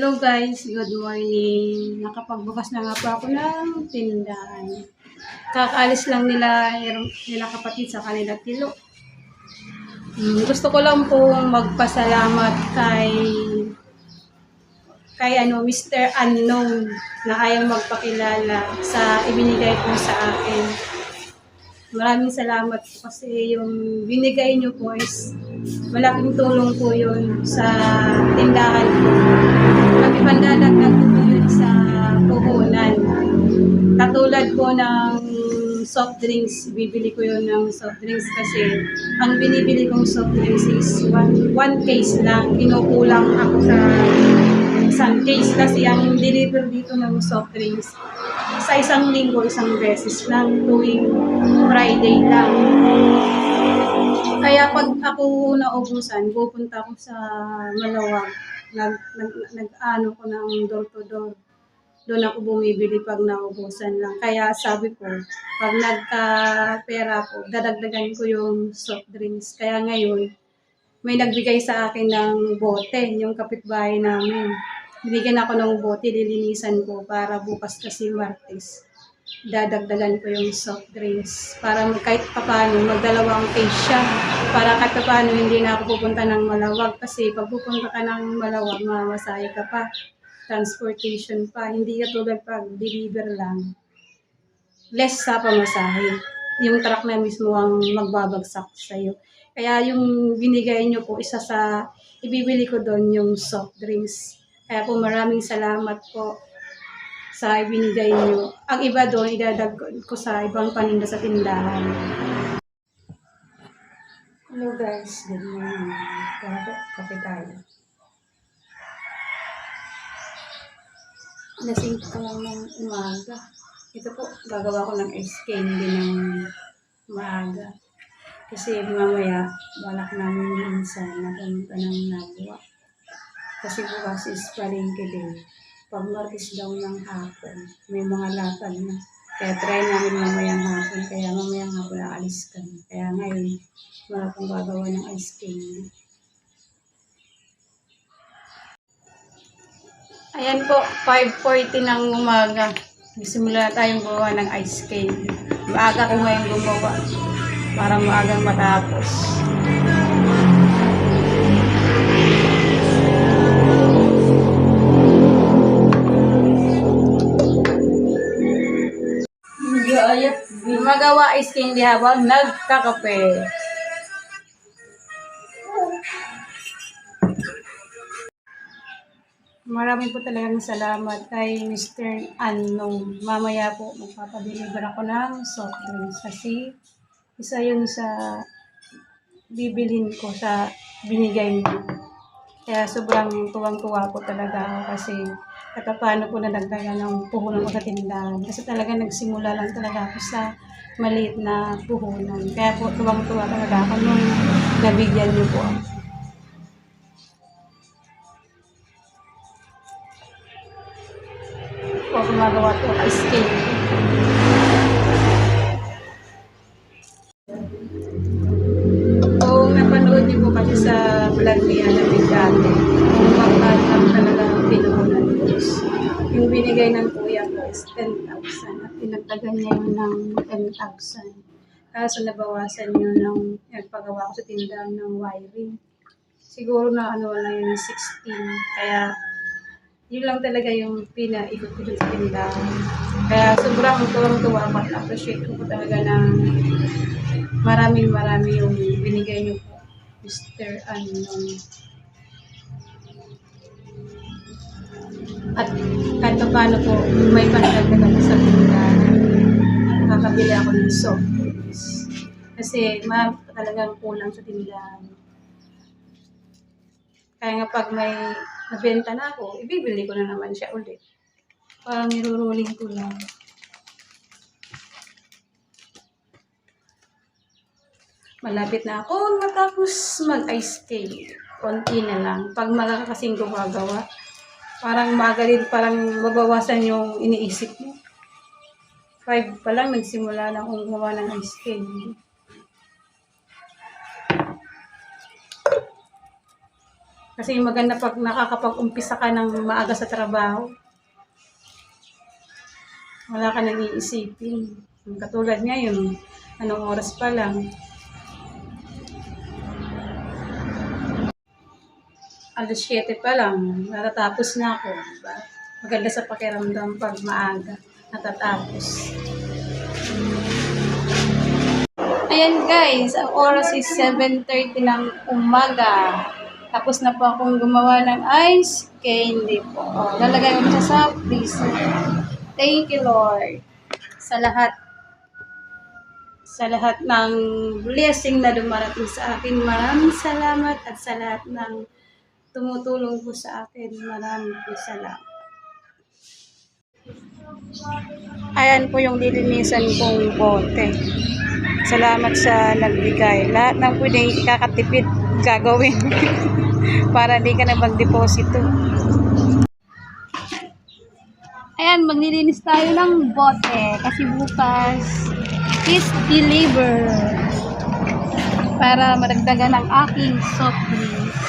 Hello guys, good morning. Nakapagbukas na nga po ako ng tindahan. Kakaalis lang nila kapatid sa kanila kilo. Gusto ko lang pong magpasalamat kay Mr. Unknown na ayaw magpakilala sa ibinigay po sa akin. Maraming salamat po kasi yung binigay niyo po is malaking tulong po yun sa tindahan ko. Pag-ipandadagdag po yun sa puhunan. Katulad po ng soft drinks, bibili ko yun ng soft drinks kasi ang binibili kong soft drinks is one case lang. Kinukulang ako sa isang case kasi ang deliver dito ng soft drinks sa isang linggo, isang beses lang, tuwing Friday lang. Kaya pag ako naubusan, pupunta ako sa Malawag, nag-ano ko ng door to door. Doon ako bumibili pag naubusan lang. Kaya sabi ko, pag nagka-pera ko, dadagdagan ko yung soft drinks. Kaya ngayon, may nagbigay sa akin ng bote, yung kapitbahay namin. Binigyan ako ng bote, lilinisan ko para bukas kasi Martes. Dadagdagan ko yung soft drinks para kahit paano magdalawang case siya para kahit paano hindi na ako pupunta ng Malawag kasi pag pupunta ka ng Malawag mamasahe ka pa, transportation pa, hindi ka tulad pag deliver lang less sa pamasahe, yung truck na mismo ang magbabagsak sa'yo. Kaya yung binigay nyo po, isa sa ibibili ko doon yung soft drinks. Kaya po maraming salamat po sa ibinigay nyo. Ang iba doon, idadag ko sa ibang paninda sa tindahan. Hello guys, good morning. Kaya po, kape tayo. Lasing ko lang ng umaga. Ito po, gagawa ko ng ice candy ng maaga. Kasi mamaya, balak namin minsan na pumunta ng Nabua. Kasi bukas is palengke din. Pag Martes daw ng hapon, may mga latag na. Kaya try namin mamayang hapon. Kaya mamayang hapon aalis kami. Kaya ngayon, wala pong gagawa ng ice candy. Ayan po, 5:40 ng umaga. Simula tayong gawa ng ice candy. Maaga ko ngayon gumawa para maagang matapos. Gumagawa ice candy habang nagkakape. Maraming po talagang salamat kay Mr. Unknown. Mamaya po magpapadeliver ako ng soft drinks kasi isa yun sa bibilhin ko sa binigay mo. Kaya sobrang tuwang-tuwa po talaga ako kasi katapano po na nagdagan ng puhunan ko sa tindahan. Kasi talaga nagsimula lang talaga ako sa maliit na puhunan. Kaya po tuwang-tuwa talaga ako nung nabigyan niyo po ako. O gumagawa po ice candy. Kung napanood niyo po kasi sa vlog niya na dati, kung bakit lang talaga ang pinuhunan ko is yung binigay ng kuya ko is 10,000 at pinagdagan niya yun ng 10,000. Kaso nabawasan yun ng nagpagawa ko sa tindahan ng wiring. Siguro na lang yun 16. Kaya yun lang talaga yung pinaikot ko sa tindahan. Kaya sobrang tuwang-tuwa ako at appreciate ko talaga ng marami yung binigay niyo po, Mr. Unknown. At kahit paano po, may panagdag ako sa tindahan. Nakakabili ako ng soft drinks. Kasi talagang kulang sa tindahan. Kaya nga pag may nabenta na ako, ibibili ko na naman siya ulit. Parang niruruling ko lang. Malapit na ako matapos mag-ice candy. Konti na lang. Pag makakasing gumagawa, parang magaling, parang mabawasan yung iniisip mo. 5 pa lang, nagsimula na akong gumawa ng ice candy. Kasi maganda pag nakakapag-umpisa ka ng maaga sa trabaho. Wala ka nang iisipin. Katulad ngayon, anong oras pa lang. Alas 7 pa lang, natatapos na ako. Diba? Maganda sa pakiramdam pag maaga natatapos. Ayan guys, ang oras is 7:30 ng umaga. Tapos na po akong gumawa ng ice candy po. Lalagay ko siya sa freezer. Thank you Lord sa lahat ng blessing na dumarating sa akin. Maraming salamat at sa lahat ng tumutulong po sa akin. Maraming po salamat. Ayan po yung lilinisan kong bote. Salamat sa nagbigay. Lahat ng pwedeng ikakatipid gagawin para di ka na mag-deposito. Ayan, maglilinis tayo ng bote kasi bukas is deliver para madagdagan ang aking soft drinks.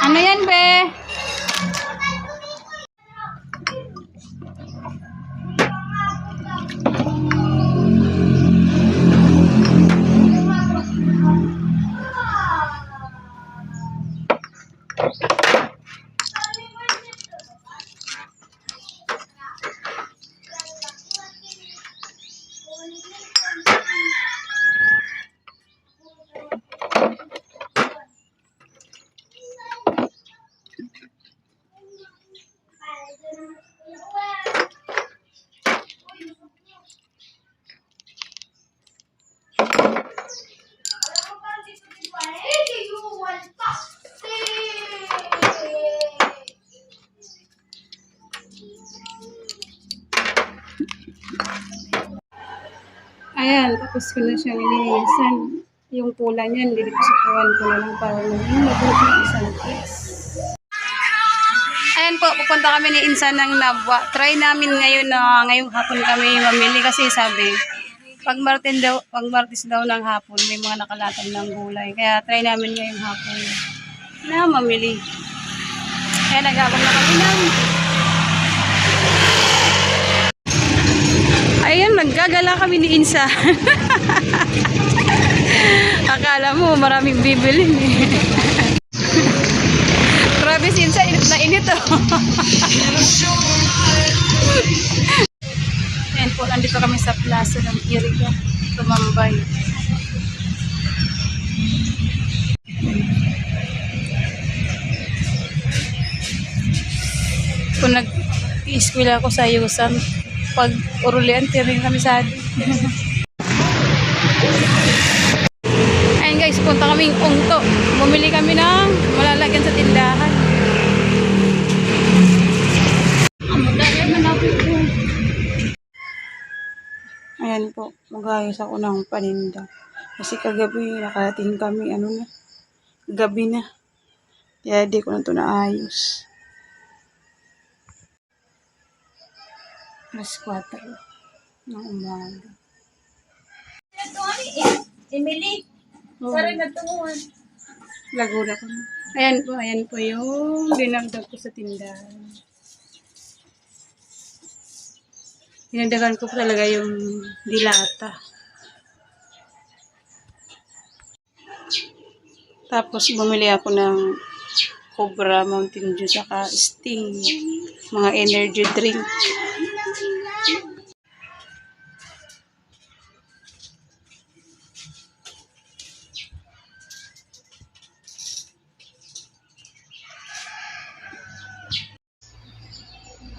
Ano yan, be? Ayan, tapos ko na siyang nilinisan. Yung pula niyan, dideposituhan ko na lang para maging mabuti ng isang piece. Ayan po, pupunta kami ni Insan ng Nabwa. Try namin ngayon na ngayong hapon kami mamili kasi sabi, pag Martes daw ng hapon, may mga nakalatag ng gulay. Kaya try namin ngayong hapon na mamili. Kaya nag-abang na kami ng ayan, naggagala kami ni Insa. Akala mo maraming bibilin eh. Grabe si Insa, init na init oh. Ayan po, nandito kami sa plaza ng Iriga, tumambay. Kung nag-i-school ako sa Yusan, pag urulian, tiring kami sa atin. Ayan guys, punta kaming Ungto. Bumili kami ng malalagyan sa tindahan. Ayan po, magayos ako ng paninda. Kasi kagabi, nakarating kami, gabi na. Kaya di ko na ito naayos. Alas 4 ng umaga. Emily, sarang nagtunguhan. Lagura ko na. Ayan po yung dinagdag ko sa tindahan. Dinagdagan ko talaga yung dilata. Tapos bumili ako ng Cobra, Mountain Dew, saka Sting. Mga energy drink.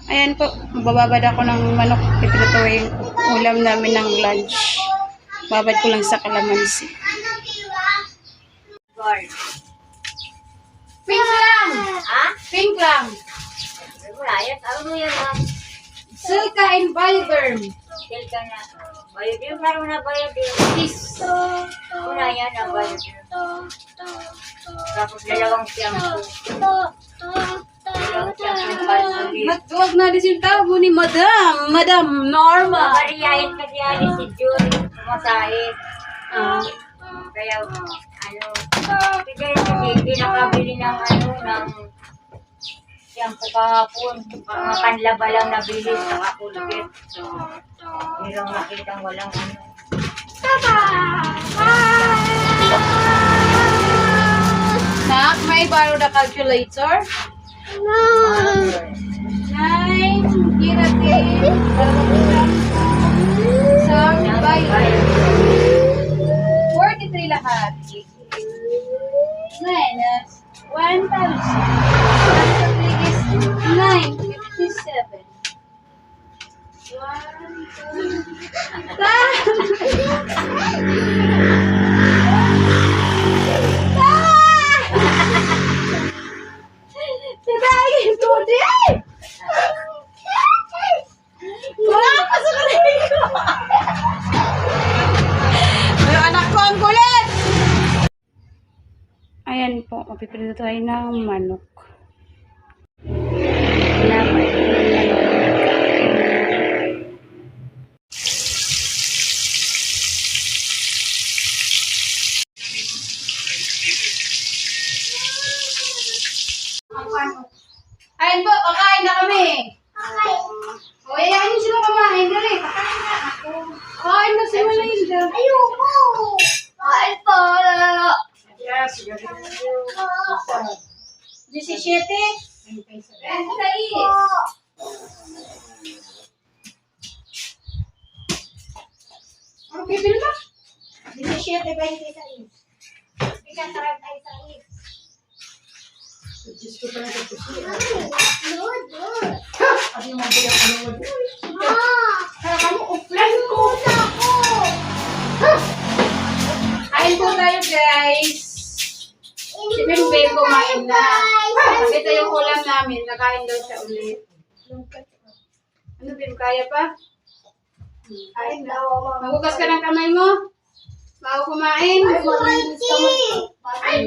Ayan po, bababad ako ng manok. Ito yung ulam namin ng lunch. Babad ko lang sa kalamansi. Pink lang! Ha? Pink lang. Wala yan. Ano mo yan, ma'am? Silka and Bioderm. Silka na. Biodin, parang na biodin. Kiss. Wala yan na biodin. Tapos dalawang shampoo. Ayaw siyang pagpalit. Huwag na rin yung tawag mo ni Madam. Madam Norma. Mariyahin kasi yan si Julie. Masahit. Kaya, bigay kasi hindi nakabili ng shampoo kahapon. Mga panlaba lang nabili sa kulgit. So, hirang nakitang walang Nak, may borrow the calculator? Nine, giratin. Sabay. 43 lahat. Minus 1,000. Answer is 957. 1, 2, Sabay, today! Wala ka pa sa kalig ko! Pero anak ko, ang kulit! Ayan po, mapiprito tayo ng manok. Ayan po, kakain na kami. O, ayahin niyo sila kumain. Dali, kakain na ako. Kain na si Malinda. Ayoko! Kain po! 17. Ayan, kais. Ano bibili ba? 17.26. Ikaw sarap tayo sa is. Kain po tayo, guys. Si Bimbel kumain na. Pakita yung ulam namin. Nakain daw siya ulit. Ano, Bim? Kaya pa? Kain na. Magugas ka ng kamay mo. Bago kumain. Ay,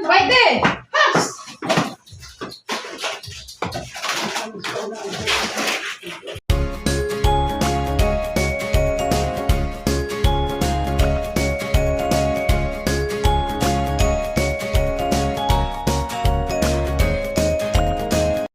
wait eh! Hush!